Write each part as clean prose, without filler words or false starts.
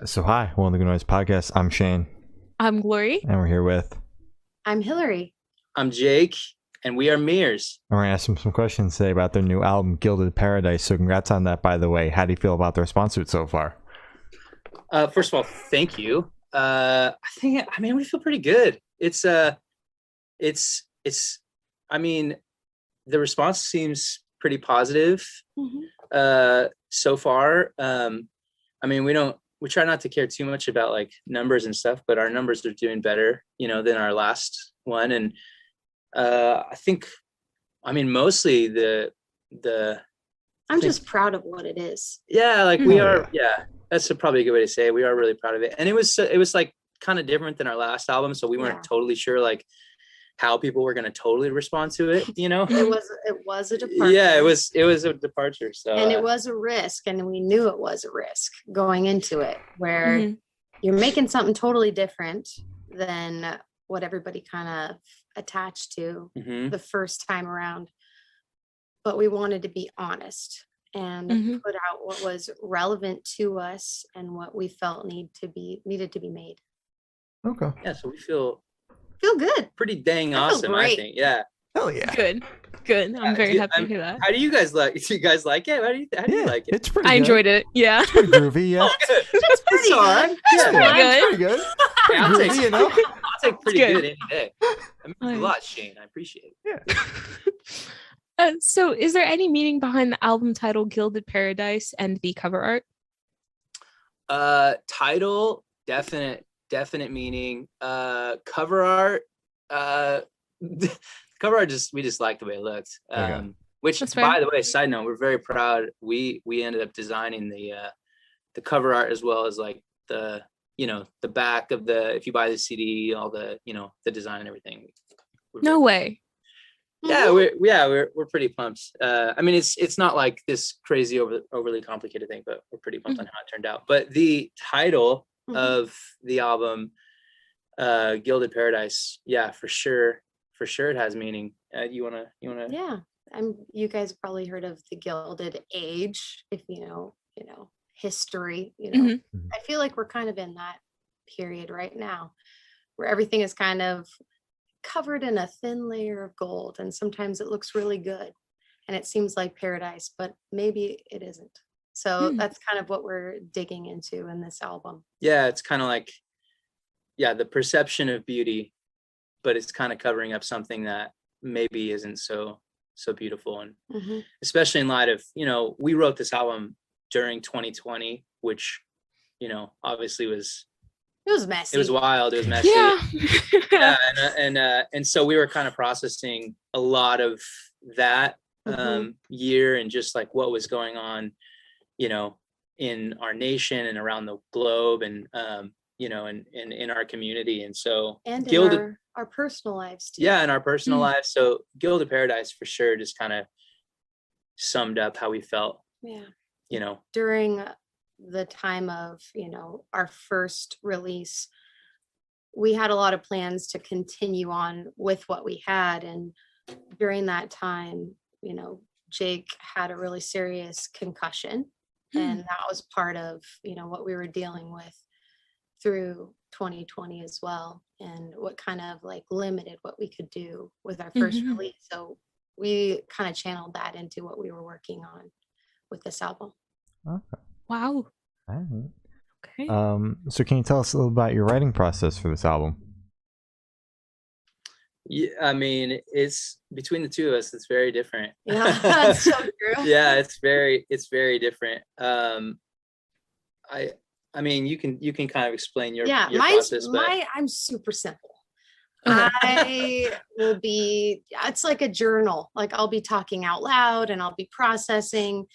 So hi, welcome to the Good Noise Podcast. I'm Shane. I'm Glory. And we're here with... I'm Hillary. I'm Jake, and we are Mirours. And we're going to ask them some questions today about their new album, Gilded Paradise. So congrats on that, by the way. How do you feel about the response to it so far? First of all, thank you. I mean, we feel pretty good. The response seems pretty positive so far. We try not to care too much about like numbers and stuff, but our numbers are doing better, than our last one. And mostly I'm just proud of what it is. Yeah, we are. Yeah, that's probably a good way to say it. We are really proud of it. And it was like kind of different than our last album. So we weren't totally sure like how people were going to totally respond to it, It was a departure. Yeah, it was a departure. So and it was a risk, and we knew it was a risk going into it, where you're making something totally different than what everybody kind of attached to the first time around. But we wanted to be honest and put out what was relevant to us and what we felt needed to be made. Okay. Yeah, so we feel good. Pretty dang awesome, I think. Yeah. Hell yeah. Good. I'm very happy to hear that. How do you guys like? Do you guys like it? How do you like it? It's pretty. I enjoyed it. Yeah. It's pretty groovy. Yeah. Oh, good. It's pretty all right. good. Yeah. Pretty good. Pretty good. I'll take pretty It's good good. any day. That means a lot, Shane. I appreciate it. Yeah. So is there any meaning behind the album title Gilded Paradise and the cover art? Title, definite meaning. Cover art, we just like the way it looked. Which, by the way, side note, we're very proud. We ended up designing the cover art as well as like the back of if you buy the CD, all the the design and everything. No way. Yeah, we're pretty pumped. It's not like this crazy overly complicated thing, but we're pretty pumped on how it turned out. But the title of the album, Gilded Paradise, yeah, for sure it has meaning. You wanna Yeah. You guys probably heard of the Gilded Age, if you know history. I feel like we're kind of in that period right now where everything is kind of covered in a thin layer of gold, and sometimes it looks really good and it seems like paradise, but maybe it isn't. So that's kind of what we're digging into in this album. Yeah, it's kind of like the perception of beauty, but it's kind of covering up something that maybe isn't so beautiful. And especially in light of we wrote this album during 2020, which obviously it was messy. It was wild. It was messy. Yeah. And so we were kind of processing a lot of that year and just like what was going on, in our nation and around the globe, and and in our community. And so in our personal lives too. Yeah, in our personal lives. So Gilded Paradise for sure just kind of summed up how we felt. Yeah. During the time of our first release, we had a lot of plans to continue on with what we had, and during that time Jake had a really serious concussion, and that was part of what we were dealing with through 2020 as well, and what kind of like limited what we could do with our first release. So we kind of channeled that into what we were working on with this album. Okay. Wow. All right. Okay. So can you tell us a little about your writing process for this album? Yeah, it's between the two of us, it's very different. Yeah, that's so true. Yeah, it's very different. You can kind of explain your process, but I'm super simple. I will be, it's like a journal. Like I'll be talking out loud and I'll be processing,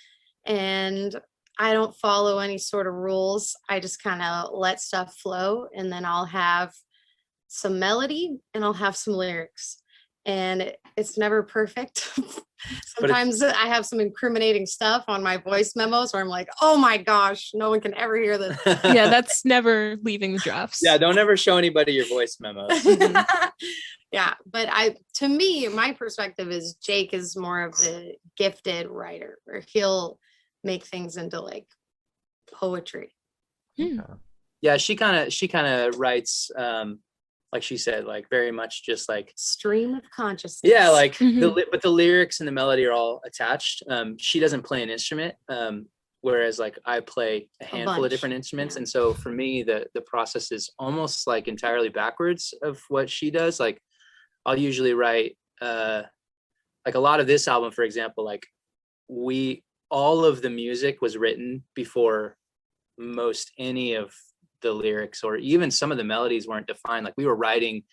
and I don't follow any sort of rules. I just kind of let stuff flow, and then I'll have some melody and I'll have some lyrics, and it's never perfect. Sometimes I have some incriminating stuff on my voice memos where I'm like, oh my gosh, no one can ever hear this. Yeah, that's never leaving the drafts. Yeah, don't ever show anybody your voice memos. Yeah, but to me, my perspective is Jake is more of the gifted writer, where he'll make things into like poetry. Yeah. Yeah, she kind of writes, like she said, like very much just like Stream of consciousness. yeah, like Mhm. but the lyrics and the melody are all attached. She doesn't play an instrument, whereas like I play a handful of bunch, different instruments, yeah. and so for me, the process is almost like entirely backwards of what she does. Like I'll usually write, like a lot of this album, for example, like all of the music was written before most any of the lyrics or even some of the melodies weren't defined. Like we were writing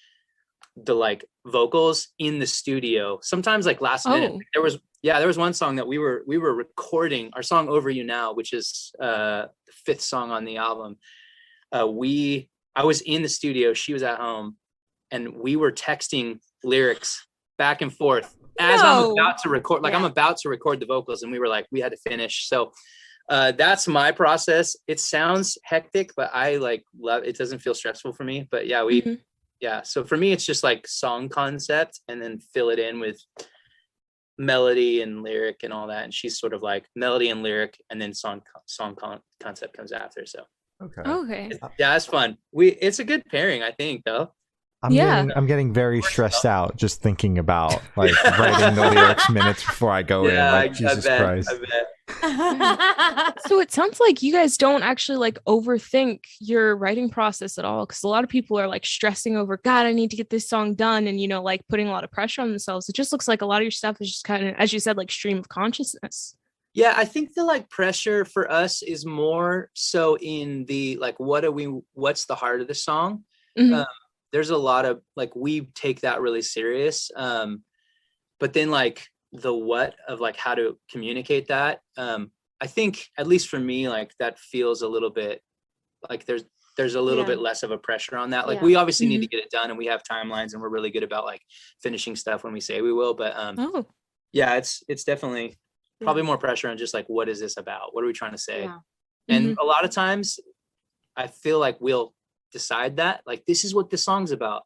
the like vocals in the studio, sometimes like last minute. Oh. There was one song that we were recording, our song Over You Now, which is the 5th song on the album. I was in the studio, she was at home, and we were texting lyrics back and forth as I'm about to record. Like I'm about to record the vocals, and we were like, we had to finish. So that's my process. It sounds hectic, but I like love it. Doesn't feel stressful for me. But yeah, yeah. So for me, it's just like song concept, and then fill it in with melody and lyric and all that. And she's sort of like melody and lyric, and then song concept comes after. So Okay. yeah, it's fun. It's a good pairing, I think, though. I'm getting very stressed out just thinking about like writing the lyrics minutes before I go in. Like Jesus Christ. I bet. So it sounds like you guys don't actually like overthink your writing process at all, because a lot of people are like stressing over, God, I need to get this song done, and like putting a lot of pressure on themselves. It just looks like a lot of your stuff is just kind of, as you said, like stream of consciousness. Yeah, I think the like pressure for us is more so in the like what's the heart of the song. Mhm. There's a lot of like we take that really serious, but then like the what of like how to communicate that, I think at least for me, like that feels a little bit like there's a little bit less of a pressure on that. Like we obviously need to get it done, and we have timelines, and we're really good about like finishing stuff when we say we will, but yeah, it's definitely probably more pressure on just like, what is this about, what are we trying to say? And a lot of times I feel like we'll decide that like this is what the song's about,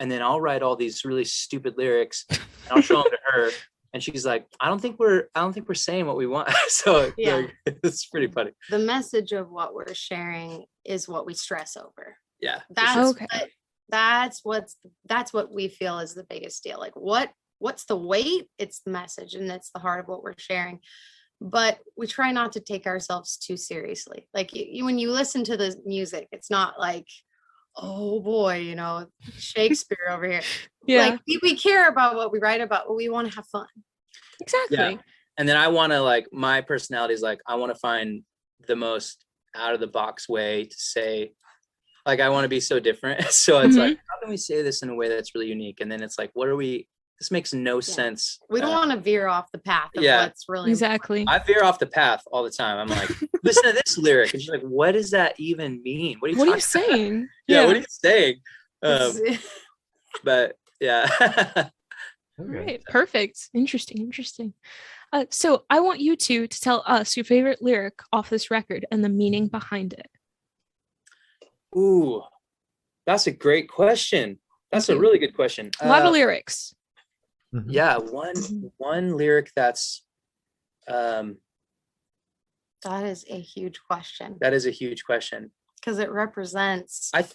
and then I'll write all these really stupid lyrics and I'll show them to her, and she's like, I don't think we're saying what we want. So like, it's pretty funny. The message of what we're sharing is what we stress over. Yeah, that's what we feel is the biggest deal. Like what's the weight? It's the message, and that's the heart of what we're sharing. But we try not to take ourselves too seriously. Like when you listen to the music, it's not like, oh boy, Shakespeare over here. Like we care about what we write about, but we want to have fun. Exactly. Yeah. And then I want to like, my personality is like, I want to find the most out of the box way to say, like, I want to be so different. So it's like, how can we say this in a way that's really unique? And then it's like, this makes no sense. We don't want to veer off the path of what's really exactly. I veer off the path all the time. I'm like, listen to this lyric, and she's like, what does that even mean? What are you saying? Yeah, what are you saying? But yeah. All right, perfect. Interesting. So I want you two to tell us your favorite lyric off this record and the meaning behind it. Ooh, that's a great question. That's a really good question. A lot of lyrics. Yeah, one lyric that's that is a huge question. That is a huge question. Because it represents a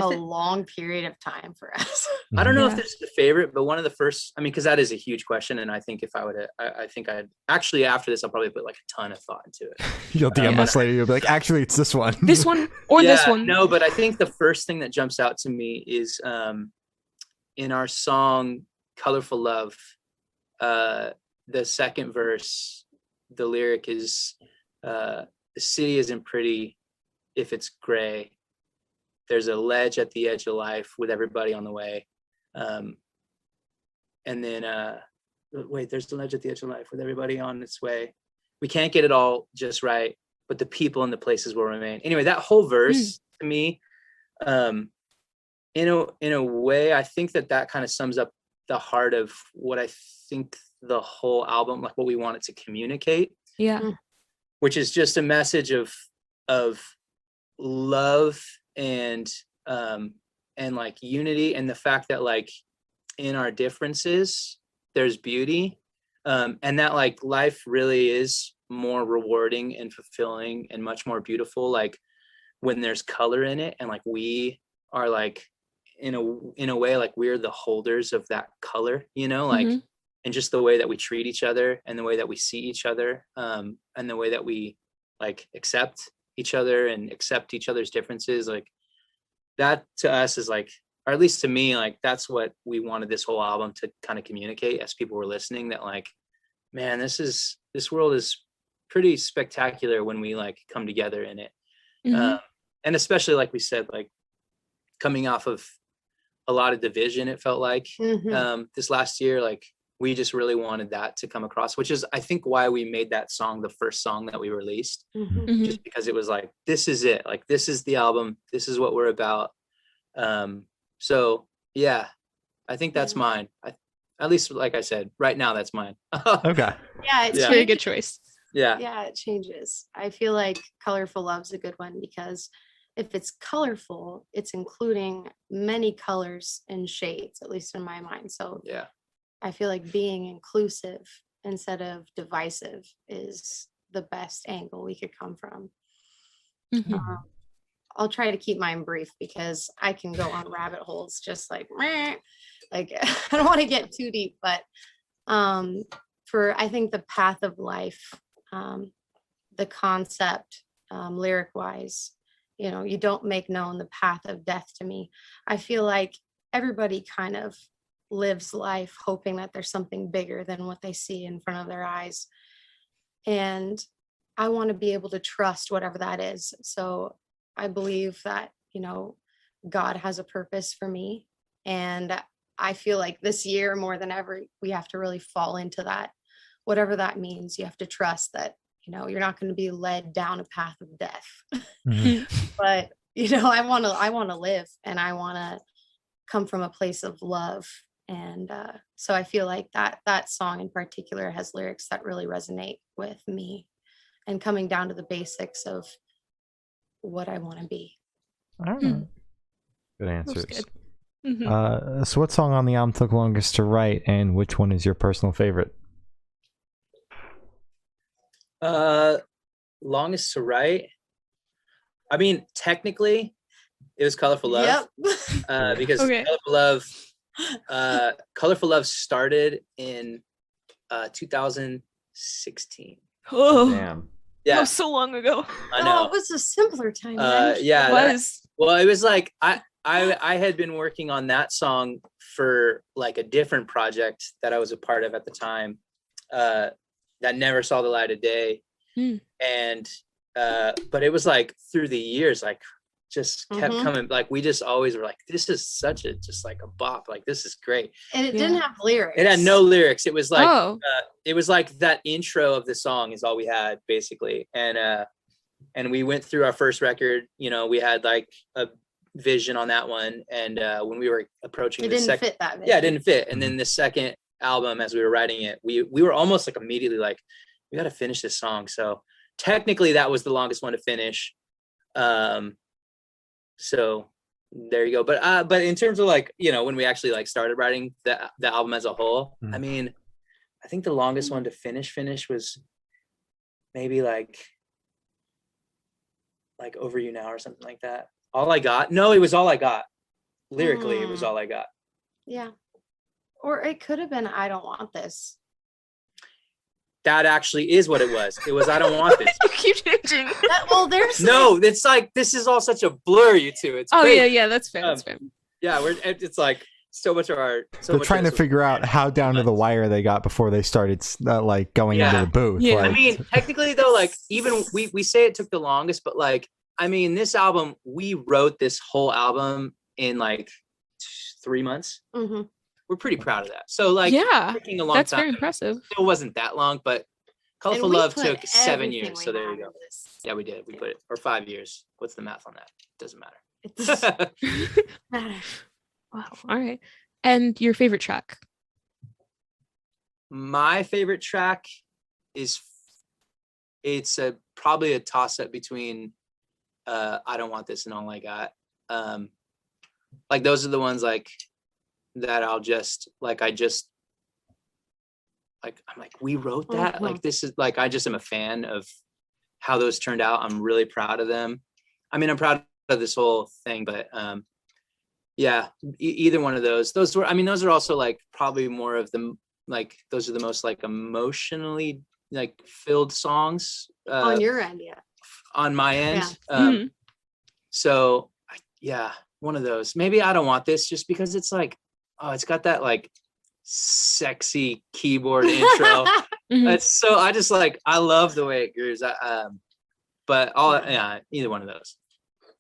long period of time for us. I don't know if this is the favorite, but one of the first, because that is a huge question. And I think if I would, I think I'd actually, after this, I'll probably put like a ton of thought into it. You'll DM us later. You'll be like, actually, it's this one. This one or this one. No, but I think the first thing that jumps out to me is in our song, Colorful Love, the second verse, the lyric is, the city isn't pretty if it's gray. There's a ledge at the edge of life with everybody on the way. And then, there's the ledge at the edge of life with everybody on its way. We can't get it all just right, but the people and the places will remain. Anyway, that whole verse to me, in a way, I think that kind of sums up the heart of what I think the whole album, like what we want it to communicate. Yeah. Which is just a message of love and like unity, and the fact that like in our differences there's beauty, and that like life really is more rewarding and fulfilling and much more beautiful, like when there's color in it, and like we are like in a way like we're the holders of that color, you know, like and just the way that we treat each other and the way that we see each other, and the way that we like accept each other and accept each other's differences, like that to us is like, or at least to me, like that's what we wanted this whole album to kind of communicate as people were listening, that like, man, this world is pretty spectacular when we like come together in it. And especially like we said, like coming off of a lot of division, it felt like this last year, like we just really wanted that to come across, which is I think why we made that song the first song that we released, just because it was like, this is it, like this is the album, this is what we're about. So yeah, I think that's mine. At least like I said, right now that's mine. Okay. Yeah, it's a very good choice. Yeah, it changes. I feel like Colorful Love's a good one because if it's colorful, it's including many colors and shades, at least in my mind. So yeah, I feel like being inclusive instead of divisive is the best angle we could come from. I'll try to keep mine brief because I can go on rabbit holes just like I don't want to get too deep, but for I think the path of life, the concept, lyric wise, you know, you don't make known the path of death to me. I feel like everybody kind of lives life hoping that there's something bigger than what they see in front of their eyes. And I want to be able to trust whatever that is. So I believe that, you know, God has a purpose for me. And I feel like this year more than ever, we have to really fall into that. Whatever that means, you have to trust that, you know, you're not going to be led down a path of death. But, you know, I want to live, and I want to come from a place of love. And so I feel like that song in particular has lyrics that really resonate with me, and coming down to the basics of what I want to be. All right. Good answers. Good. So what song on the album took longest to write, and which one is your personal favorite? Longest to write, I mean, technically it was Colorful Love. Because Colorful Love started in 2016. Oh Damn. Yeah, that was so long ago. I know. Oh, it was a simpler time. Yeah, it was. Well, it was like I had been working on that song for like a different project that I was a part of at the time, that never saw the light of day. And but it was like through the years, like just kept coming, like we just always were like, this is such a just like a bop, like this is great. And it didn't have lyrics. It had no lyrics. It was like it was like that intro of the song is all we had basically. And we went through our first record, you know, we had like a vision on that one, and when we were approaching the second, fit that vision. Yeah, it didn't fit. And then the second album, as we were writing it, we were almost like immediately like, we got to finish this song. So technically that was the longest one to finish. So there you go. But in terms of like, you know, when we actually like started writing the album as a whole, I mean, I think the longest one to finish was maybe like Over You Now or something like that. All I Got. No, it was All I Got. Lyrically, it was All I Got. Yeah. Or it could have been I Don't Want This. That actually is what it was. It was I Don't Want This. You keep changing. No, it's like this is all such a blur, you two. It's great. Yeah, that's fair. That's fair. Yeah, it's like so much of our. They're trying to figure out how down to the wire they got before they started like going into the booth. Yeah. Like, I mean, technically though, like even we say it took the longest, but like I mean, this album, we wrote this whole album in like 3 months. We're pretty proud of that. So like, taking a long that's time. very impressive. It wasn't that long, but Colorful Love took 7 years. So there you go. Yeah, we did. We put it, or 5 years. What's the math on that? Doesn't matter. Wow. All right. And your favorite track? My favorite track is probably a toss up between I Don't Want This and All I Got. Like those are the ones like that I'm like, we wrote that. Like this is like, I just am a fan of how those turned out. I'm really proud of them. I mean, I'm proud of this whole thing, but yeah, either one of those were, I mean, those are also like probably more of the, like, those are the most like emotionally like filled songs On your end, yeah. on my end. Mhm. So yeah, one of those. Maybe I Don't Want This, just because it's like, oh, it's got that like sexy keyboard intro. Mhm. It's so, I just like, I love the way it grooves. But yeah, either one of those.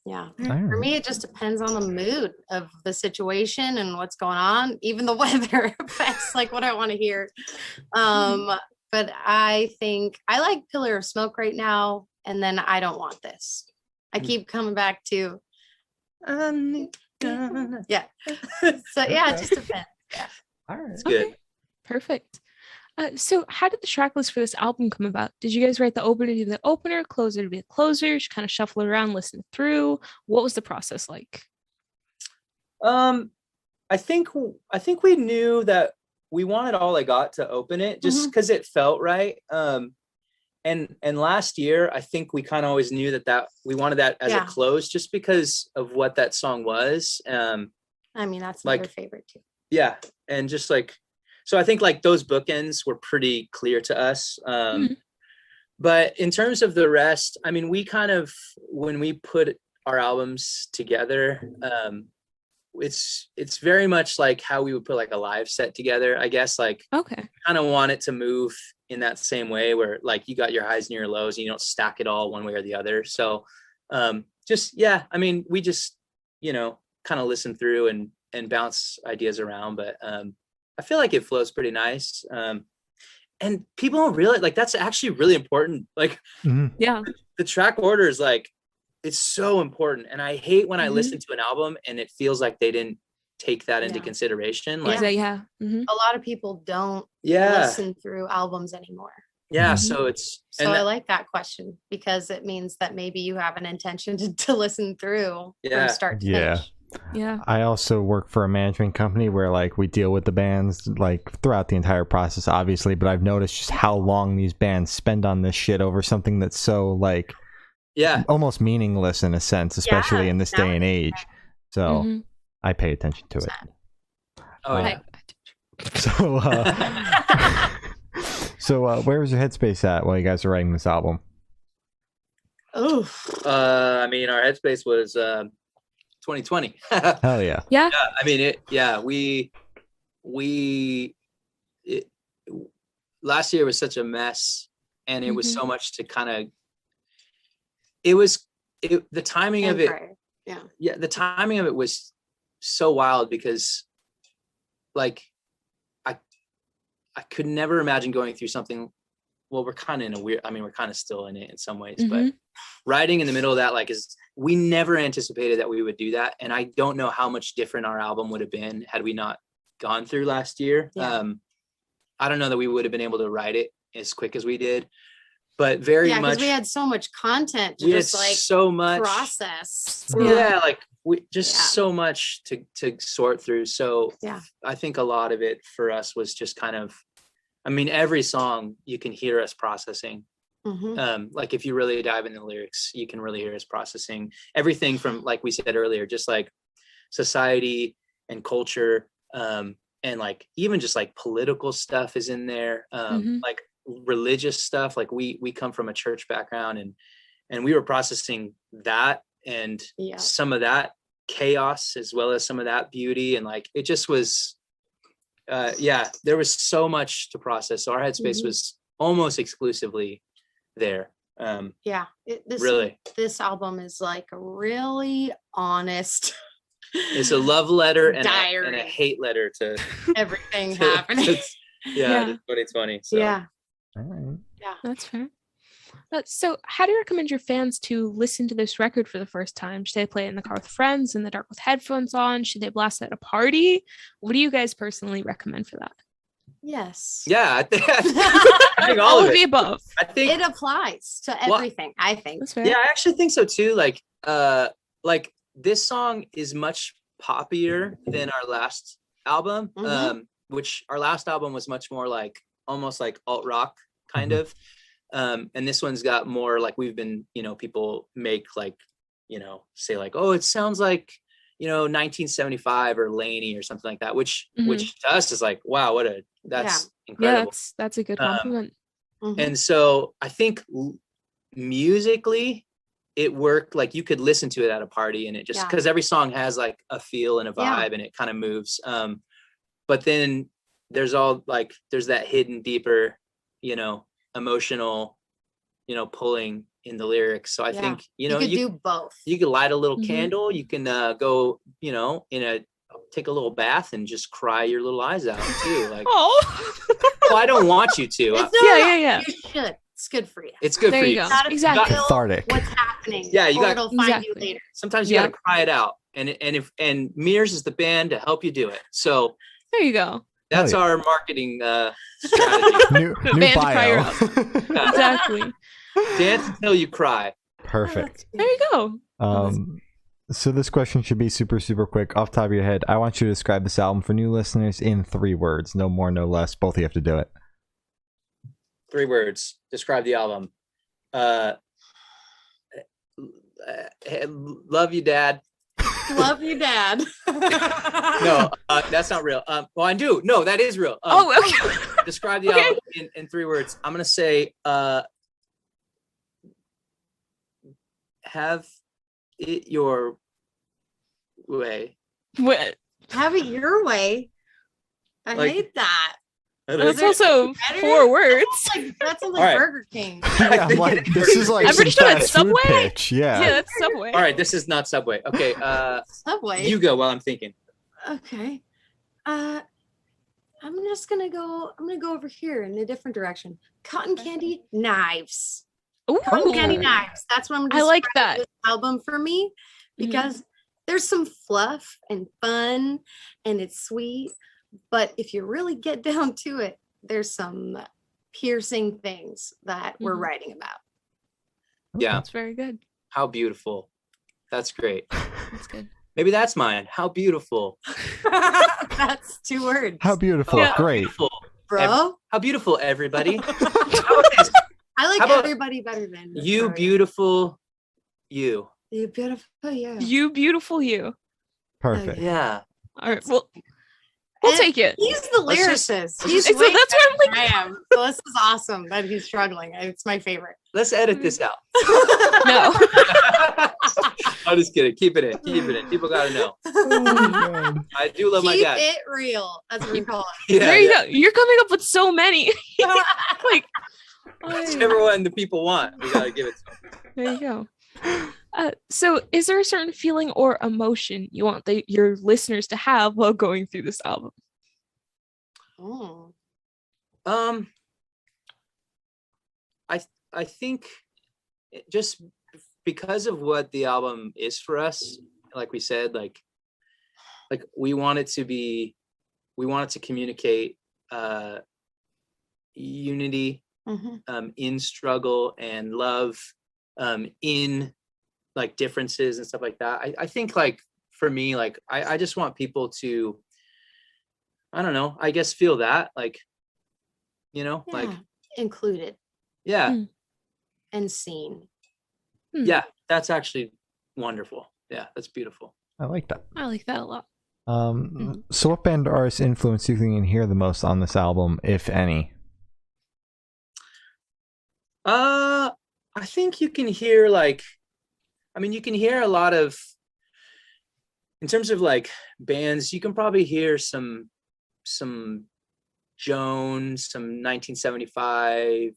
Yeah. All For right. me, it just depends on the mood of the situation and what's going on. Even the weather affects like what I want to hear. But I think I like Pillar of Smoke right now, and then I Don't Want This. I keep coming back to yeah. So yeah, it just depends. Yeah. All right. It's good. Okay. Perfect. So how did the track list for this album come about? Did you guys write the opener to be the opener, closer to be the closer, just kind of shuffle it around, listen through? What was the process like? I think we knew that we wanted All I Got to open it, just because it felt right. And last year, I think we kind of always knew that we wanted that as a close, just because of what that song was. I mean, that's like, my favorite too. Yeah, and just like, so I think like those bookends were pretty clear to us. But in terms of the rest, I mean, we kind of, when we put our albums together, it's very much like how we would put like a live set together, I guess. Like, Okay. kind of want it to move in that same way, where like you got your highs and your lows and you don't stack it all one way or the other. So just, yeah, I mean, we just, you know, kind of listen through and bounce ideas around, but I feel like it flows pretty nice. And people don't realize, like, that's actually really important. Like, Yeah, the track order is like, it's so important. And I hate when I listen to an album and it feels like they didn't take that into consideration. Like, yeah. Mhm. A lot of people don't yeah, listen through albums anymore. yeah. Mhm. So it's, So and I like that question, because it means that maybe you have an intention to listen through from start to finish. Yeah. I also work for a management company where like we deal with the bands like throughout the entire process, obviously, but I've noticed just how long these bands spend on this shit over something that's so like almost meaningless in a sense, especially in this day and age. So I pay attention to it. Oh yeah. So where was your headspace at while you guys are writing this album? Oh, I mean, our headspace was 2020. Hell yeah. Yeah. I mean, last year was such a mess, and it was so much to kind of, the timing of it. Yeah. The timing of it was so wild, because like, I could never imagine going through something. Well, we're kind of in a weird, I mean, we're kind of still in it in some ways, but writing in the middle of that, like, we never anticipated that we would do that. And I don't know how much different our album would have been had we not gone through last year. Yeah. I don't know that we would have been able to write it as quick as we did, but very much, because we had so much content to we just had like so much process. like we just so much to sort through. So I think a lot of it for us was just kind of, I mean, every song you can hear us processing. Like, if you really dive in the lyrics, you can really hear us processing everything from, like we said earlier, just like society and culture, and like even just like political stuff is in there, like religious stuff. Like we come from a church background, and we were processing that, and some of that chaos as well as some of that beauty, and like it just was there was so much to process. So our headspace was almost exclusively there. This album is like a really honest, it's a love letter and diary. A hate letter to everything happening. To 2020. So. All right. Yeah, that's fair. So how do you recommend your fans to listen to this record for the first time? Should they play it in the car with friends, in the dark with headphones on? Should they blast it at a party? What do you guys personally recommend for that? Yes. Yeah, I think all of the above. I think it applies to everything. I think. That's fair. Yeah, I actually think so too. Like this song is much poppier than our last album, which our last album was much more like almost like alt rock kind of. And this one's got more like, we've been, people make like, say like, oh, it sounds like 1975 or Laney or something like that, which to us is like, wow, that's incredible. That's a good compliment. And so I think musically it worked. Like you could listen to it at a party, and it just, because every song has like a feel and a vibe, and it kind of moves. But then there's that hidden deeper, emotional, pulling in the lyrics. So I think, you could do both. You could light a little candle. You can go, take a little bath and just cry your little eyes out too. Like, oh, well, I don't want you to. Yeah. You should. It's good for you. It's good there for you. Go. Exactly. Cathartic. What's happening? Yeah, you got. It'll find you later. Sometimes you got to cry it out, and Mirours is the band to help you do it. So there you go. That's our marketing strategy. new bio. Exactly. Dance until you cry. Perfect. There you go. So this question should be super, super quick. Off the top of your head, I want you to describe this album for new listeners in 3 words. No more, no less. Both of you have to do it. 3 words. Describe the album. Love you, Dad. Love you, Dad. No, that's not real. Well, I do. No, that is real. Okay. Describe the album in 3 words. I'm gonna say, have it your way. What? Have it your way. I hate that. That's also 4 words. That sounds like Burger King. Yeah, I'm like, this is like I'm pretty sure that's Subway. Pitch. Yeah, that's Subway. All right, this is not Subway. Okay, Subway. You go while I'm thinking. Okay. I'm just gonna go. I'm gonna go over here in a different direction. Cotton candy knives. Ooh. Cotton candy knives. That's what I'm. I like that this album for me because there's some fluff and fun, and it's sweet. But if you really get down to it, there's some piercing things that we're writing about. Yeah, that's very good. How beautiful. That's great. That's good. Maybe that's mine. How beautiful. That's 2 words. How beautiful. Yeah, great. Beautiful. Bro. How beautiful, everybody. I like everybody better than you. Beautiful you. You beautiful you. You beautiful you. Perfect. Yeah. All right. Well, we'll take it. He's the lyricist. That's what I'm like. I am. So this is awesome that he's struggling. It's my favorite. Let's edit this out. No. I'm just kidding. Keep it in. Keep it in. People gotta know. Oh, I do love my dad. Keep it real. That's what we call it. Yeah, there you go. You're coming up with so many. Like whichever one the people want, we gotta give it to them. There you go. So is there a certain feeling or emotion you want your listeners to have while going through this album? I think just because of what the album is for us, like we said, like we want it to communicate unity in struggle and love in like differences and stuff like that. I think like for me, like I just want people to, I don't know, I guess feel that like, like included. Yeah. And seen. Yeah, that's actually wonderful. Yeah, that's beautiful. I like that. I like that a lot. So what band artist influence do you think you can hear the most on this album, if any? I think you can hear you can hear a lot of, in terms of like bands, you can probably hear some Jones, some 1975,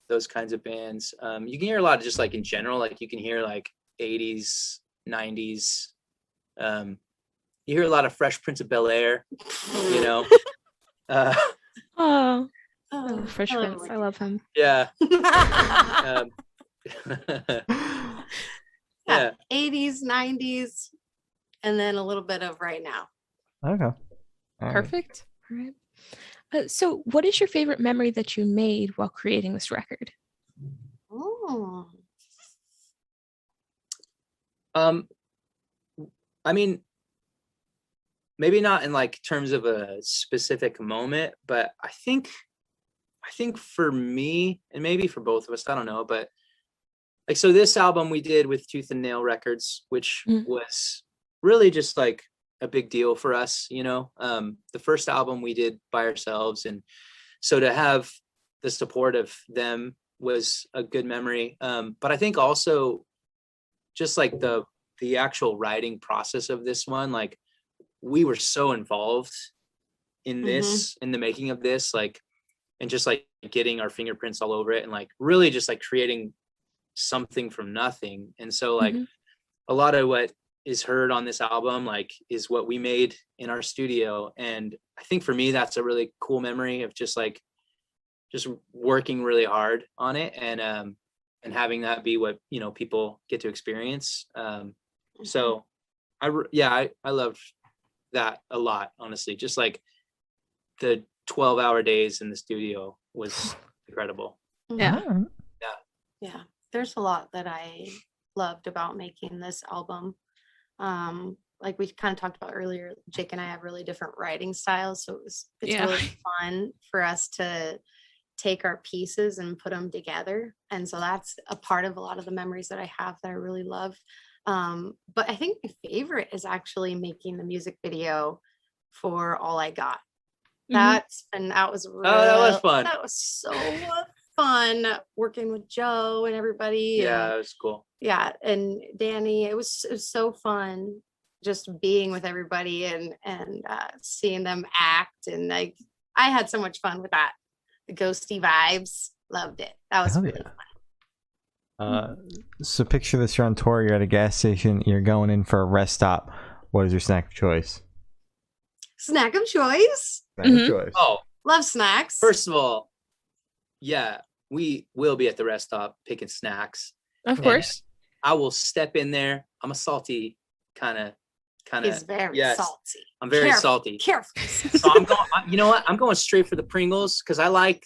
those kinds of bands. You can hear a lot of just like in general, like you can hear like 80s, 90s. You hear a lot of Fresh Prince of Bel-Air, Fresh Prince. I love him. Yeah. Yeah. 80s, 90s, and then a little bit of right now. Okay. Perfect. All right. So what is your favorite memory that you made while creating this record? Oh. I mean, maybe not in like terms of a specific moment, but I think for me, and maybe for both of us, I don't know, but like, so this album we did with Tooth and Nail Records, which Mm. was really just like a big deal for us, you know. The first album we did by ourselves, and so to have the support of them was a good memory. But I think also just like the actual writing process of this one, like we were so involved in this, in the making of this, like, and just like getting our fingerprints all over it, and like really just like creating something from nothing. And so like a lot of what is heard on this album like is what we made in our studio. And I think for me that's a really cool memory of just like just working really hard on it, and having that be what, you know, people get to experience. So I loved that a lot, honestly. Just like the 12-hour days in the studio was incredible. Yeah. Yeah, there's a lot that I loved about making this album. Like we kind of talked about earlier, Jake and I have really different writing styles, so it's really fun for us to take our pieces and put them together. And so that's a part of a lot of the memories that I have that I really love. But I think my favorite is actually making the music video for All I Got. That was that was fun. That was so fun working with Joe and everybody. Yeah, it was cool. Yeah, and Danny, it was so fun just being with everybody and seeing them act, and like I had so much fun with that. The ghosty vibes, loved it. That was really fun. So picture this: you're on tour, you're at a gas station, you're going in for a rest stop. What is your snack of choice? Snack of choice. Snack of choice. Oh, love snacks. First of all, yeah, we will be at the rest stop picking snacks. Of course. I will step in there. I'm a salty kind of. He's very salty. I'm very salty. Careful. So you know what? I'm going straight for the Pringles because I like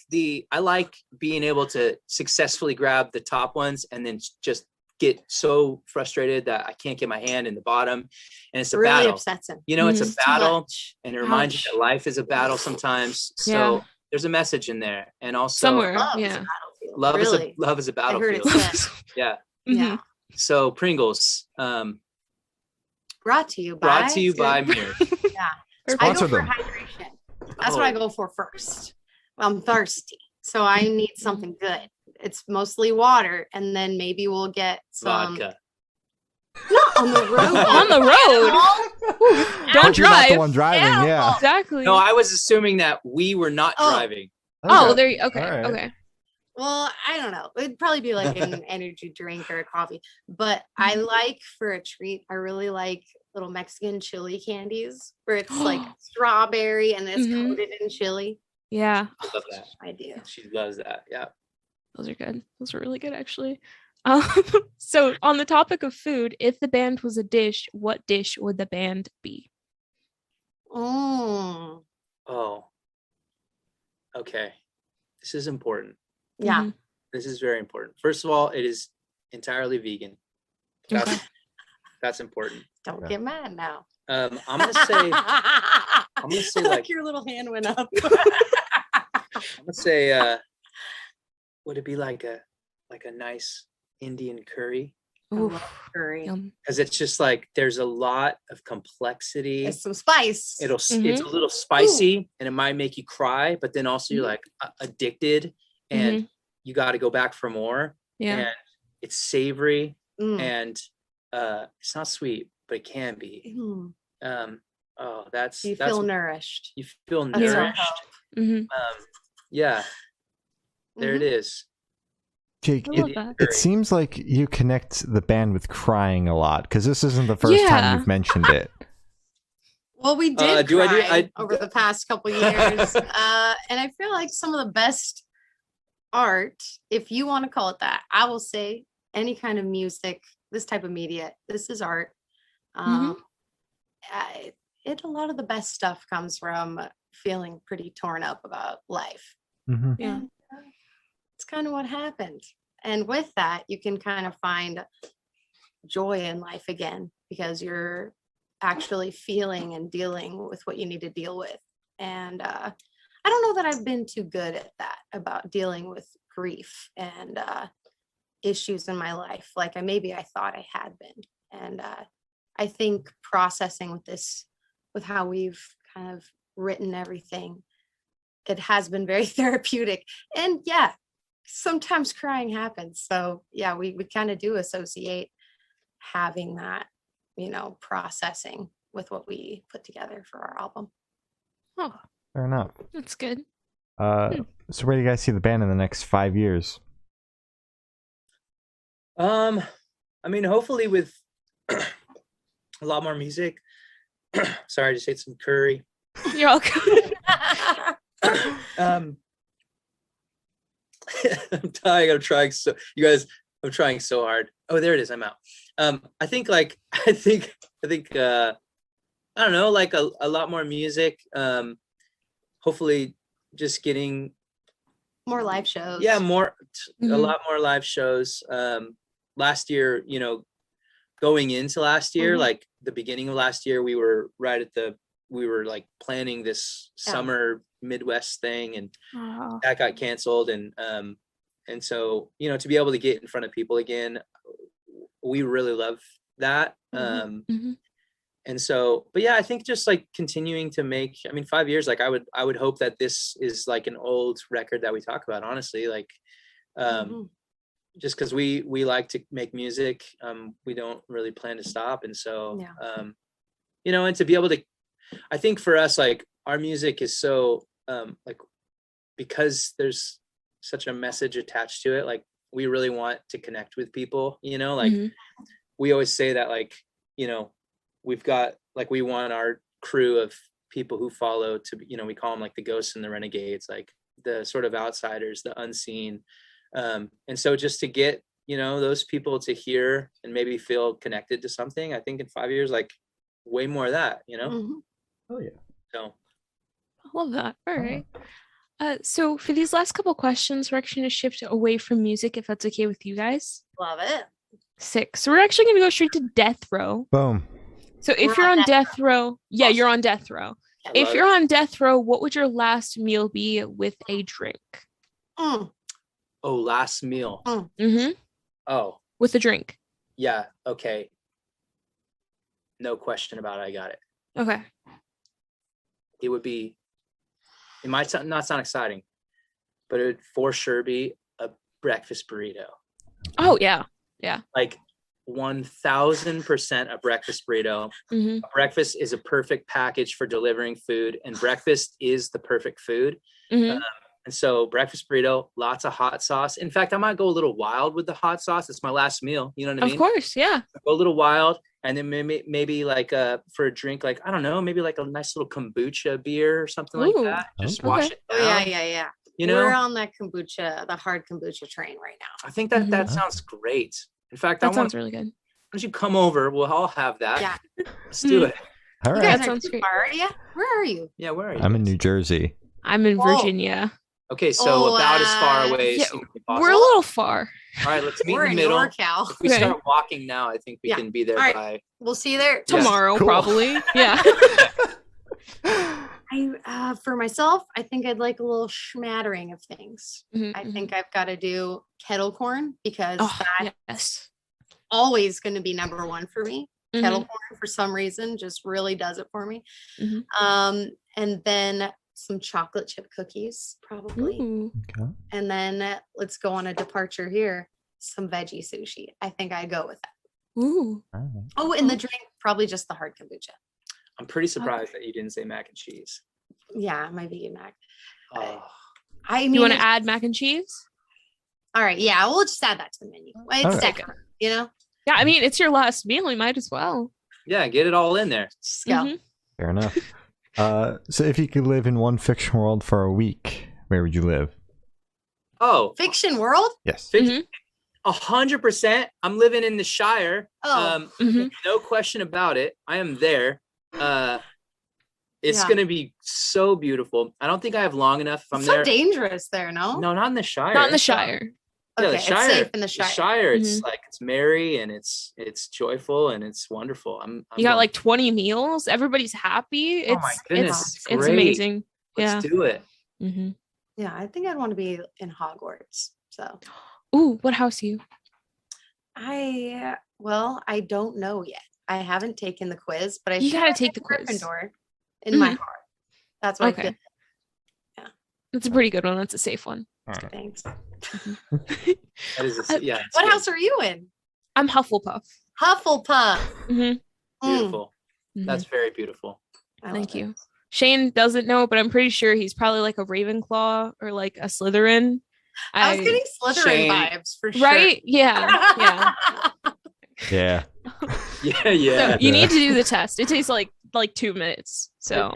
being able to successfully grab the top ones and then just get so frustrated that I can't get my hand in the bottom. And it's a really battle. Upsets him. You know, it's a battle, and it reminds you that life is a battle sometimes. So there's a message in there, and also somewhere, love is a battlefield. I heard it said. Yeah. Yeah. So Pringles. Brought to you by Mirours. Yeah. I go for hydration. That's what I go for first. I'm thirsty, so I need something good. It's mostly water, and then maybe we'll get some vodka. Not on the road. On the road. Don't drive. Not the one driving. Yeah. Exactly. No, I was assuming that we were not driving. There you okay. Right. Okay. Well, I don't know. It'd probably be like an energy drink or a coffee. But I like for a treat, I really like little Mexican chili candies where it's like strawberry and it's coated in chili. Yeah. I love that. I do. She loves that. Yeah. Those are good. Those are really good, actually. So on the topic of food, if the band was a dish, what dish would the band be? Oh. Okay. This is important. Yeah. This is very important. First of all, it is entirely vegan. That's important. Don't get mad now. I'm gonna say like your little hand went up. I'm gonna say would it be like a nice Indian curry? Ooh, curry. Because it's just like there's a lot of complexity. There's some spice. It's a little spicy and it might make you cry, but then also you're like addicted and you got to go back for more. Yeah. And it's savory and it's not sweet, but it can be. That's feel nourished. You feel nourished. Yeah. There it is. Jake, it seems like you connect the band with crying a lot because this isn't the first time you've mentioned it. Well, we did cry over the past couple years. And I feel like some of the best art, if you want to call it that, I will say any kind of music, this type of media, this is art. A lot of the best stuff comes from feeling pretty torn up about life. Yeah. It's kind of what happened. And with that, you can kind of find joy in life again because you're actually feeling and dealing with what you need to deal with. And I don't know that I've been too good at that, about dealing with grief and issues in my life like I thought I had been. And I think processing with how we've kind of written everything, it has been very therapeutic. And yeah, sometimes crying happens. So yeah, we kind of do associate having that, processing with what we put together for our album. Oh, Fair enough. that's good. So where do you guys see the band in the next 5 years? I mean, hopefully with a lot more music. Sorry, I just ate some curry. You're welcome. I'm dying. I'm trying so hard. Oh, there it is. I'm out. I think I don't know, like a lot more music. Hopefully just getting more live shows. Yeah, a lot more live shows. Last year, going into last year, like the beginning of last year, we were like planning this summer Midwest thing, and that got canceled. And so, to be able to get in front of people again, we really love that. And so, but yeah, I think just like continuing to make, 5 years, like I would hope that this is like an old record that we talk about, honestly, like, just because we like to make music, we don't really plan to stop. And so, and to be able to, I think for us, like our music is so, like, because there's such a message attached to it, like we really want to connect with people, like we always say that, like, we've got, like, we want our crew of people who follow to, we call them like the ghosts and the renegades, like the sort of outsiders, the unseen. And so just to get, those people to hear and maybe feel connected to something, I think in 5 years, like way more of that, Oh yeah. So I love that. All right. So for these last couple questions, we're actually going to shift away from music, if that's okay with you guys. Love it. Sick. So we're actually going to go straight to death row. Boom. So if you're on death row, yeah, you're on death row. If you're on death row, what would your last meal be with a drink? Oh, last meal. Oh, with a drink. Yeah. Okay. No question about it. I got it. Okay. It would be, it might not sound exciting, but it would for sure be a breakfast burrito. Oh yeah. Yeah. Like 1000% a breakfast burrito. Breakfast is a perfect package for delivering food, and breakfast is the perfect food. And so breakfast burrito, lots of hot sauce. In fact, I might go a little wild with the hot sauce. It's my last meal. You know what I mean? Of course. Yeah. Go a little wild. And then maybe like for a drink, like, I don't know, maybe like a nice little kombucha beer or something like that. Just wash it down. Oh yeah. We're on that kombucha, the hard kombucha train right now. I think that sounds great. In fact, that sounds really good. Why don't you come over? We'll all have that. Yeah. Let's do it. All right. That sounds great. Yeah. Where are you? Yeah, where are you? I'm in New Jersey. I'm in Virginia. Okay, so about as far away as we're a little far. All right, let's meet We're in the middle. NorCal. If we start walking now, I think we can be there by. We'll see you there tomorrow, probably. Yeah. For myself, I think I'd like a little smattering of things. I think I've got to do kettle corn, because that's always going to be number one for me. Kettle corn, for some reason, just really does it for me. And then some chocolate chip cookies, probably. Okay. And then let's go on a departure here. Some veggie sushi. I think I go with that. Ooh. Oh, and the drink, probably just the hard kombucha. I'm pretty surprised that you didn't say mac and cheese. Yeah, my vegan mac. I mean, you want to add mac and cheese? All right. Yeah, we'll just add that to the menu. It's different, Yeah, I mean, it's your last meal. You might as well. Yeah, get it all in there. Just go. Fair enough. So if you could live in one fiction world for a week, where would you live? Oh, fiction world? Yes. 100%. I'm living in the Shire. Oh. No question about it. I am there. It's gonna be so beautiful. I don't think I have long enough. If I'm so there. Dangerous there, no? No, not in the Shire. Not in the Shire. Yeah, okay, the Shire. It's safe in the Shire. The Shire, it's like, it's merry and it's joyful and it's wonderful. You got like 20 meals. Everybody's happy. It's, oh my goodness, it's amazing. Let's do it. Yeah, I think I'd want to be in Hogwarts. So. Ooh, what house are you? I don't know yet. I haven't taken the quiz, but You gotta take the quiz. Gryffindor in my heart. That's what I feel. Yeah, that's a pretty good one. That's a safe one. Right. Thanks. That is What house are you in? I'm Hufflepuff. Hufflepuff. Beautiful. That's very beautiful. Thank you. Shane doesn't know, but I'm pretty sure he's probably like a Ravenclaw or like a Slytherin. I was getting Slytherin vibes for sure. Right? Yeah. Yeah. Yeah. So you need to do the test. It takes like 2 minutes. So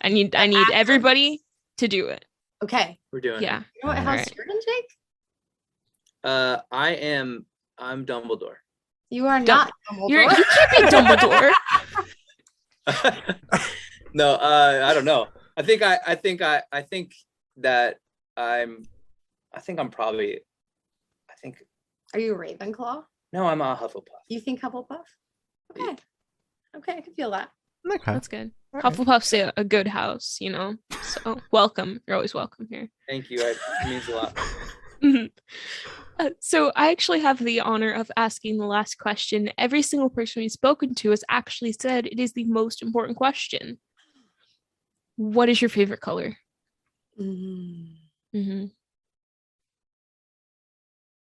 I need everybody to do it. Okay. We're doing it. You know what house you're in, Jake? I'm Dumbledore. You are not Dumbledore. You can't be Dumbledore. No, I don't know. I think I'm probably. Are you a Ravenclaw? No, I'm a Hufflepuff. You think Hufflepuff? Okay. Okay, I can feel that. Okay. That's good. Hufflepuff's a good house, you know. So welcome. You're always welcome here. Thank you. It means a lot. So I actually have the honor of asking the last question. Every single person we've spoken to has actually said it is the most important question. What is your favorite color?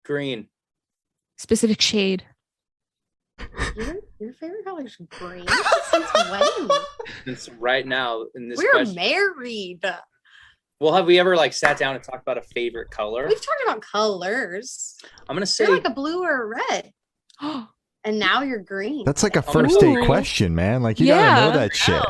Green. Specific shade. Your favorite color is green? Since when? Since right now in this We're question. married. Well, have we ever like sat down and talked about a favorite color? We've talked about colors. I'm gonna say you're like a blue or a red. And now you're green. That's like a first date question, man. Like you gotta know that shit.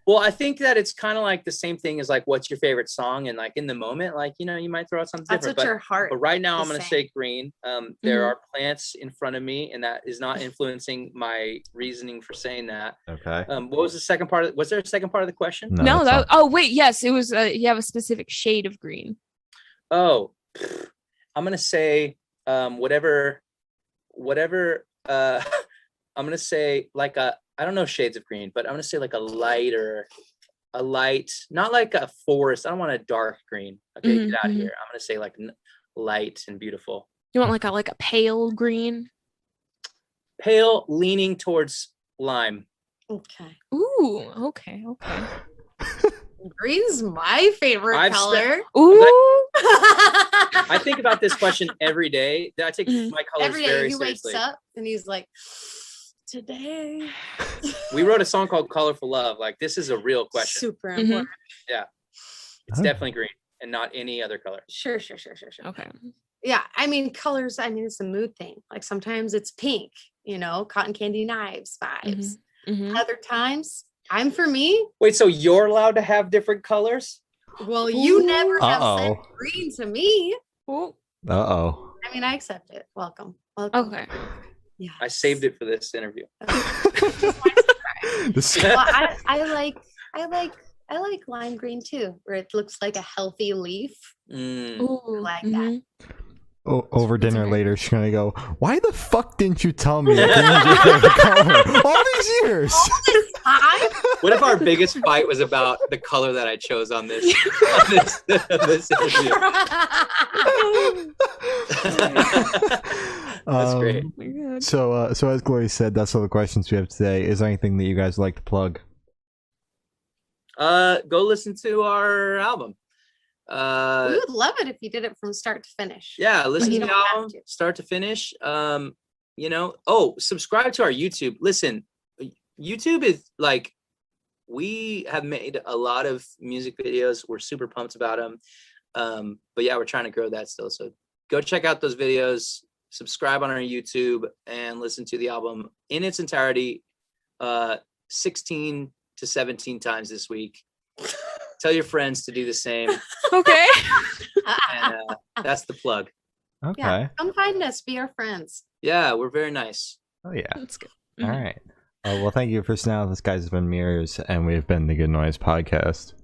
Well, I think that it's kind of like the same thing as like, what's your favorite song? And like in the moment, like, you know, you might throw out something different. That's what your heart. But right now I'm going to say green. There are plants in front of me and that is not influencing my reasoning for saying that. Okay. What was the second part? Was there a second part of the question? No, wait, yes, it was, you have a specific shade of green. Oh, I'm going to say whatever, I'm going to say like I don't know shades of green, but I'm going to say like a light, not like a forest. I don't want a dark green. Okay, get out of here. I'm going to say like light and beautiful. You want like a pale green? Pale, leaning towards lime. Okay. Ooh, okay. Green's my favorite color. I think about this question every day. I take my colors every day very he seriously. wakes up and he's like, today. We wrote a song called Colorful Love. Like, this is a real question. Super important. Yeah. It's definitely green and not any other color. Sure. Okay. Yeah. I mean, colors, it's a mood thing. Like sometimes it's pink, you know, cotton candy knives vibes. Other times, for me. Wait, so you're allowed to have different colors? Well, you never have said green to me. Uh-oh. I accept it. Welcome. Okay. Yeah. I saved it for this interview. Well, I like lime green too, where it looks like a healthy leaf. Ooh, I like that. Over dinner later, she's gonna go, why the fuck didn't you tell me that green's your favorite color all these years? What if our biggest fight was about the color that I chose on this interview? That's great. So as Gloria said, that's all the questions we have today. Is there anything that you guys would like to plug? Go listen to our album. We would love it if you did it from start to finish. Yeah, listen to the album start to finish. Subscribe to our YouTube. Listen, YouTube is like, we have made a lot of music videos. We're super pumped about them. But yeah, we're trying to grow that still. So go check out those videos, subscribe on our YouTube, and listen to the album in its entirety 16 to 17 times this week. Tell your friends to do the same. Okay. And that's the plug. Okay. Yeah, come find us. Be our friends. Yeah, we're very nice. Oh, yeah. That's good. All right. Well, thank you for now. This guy's been Mirours, and we've been the Good Noise Podcast.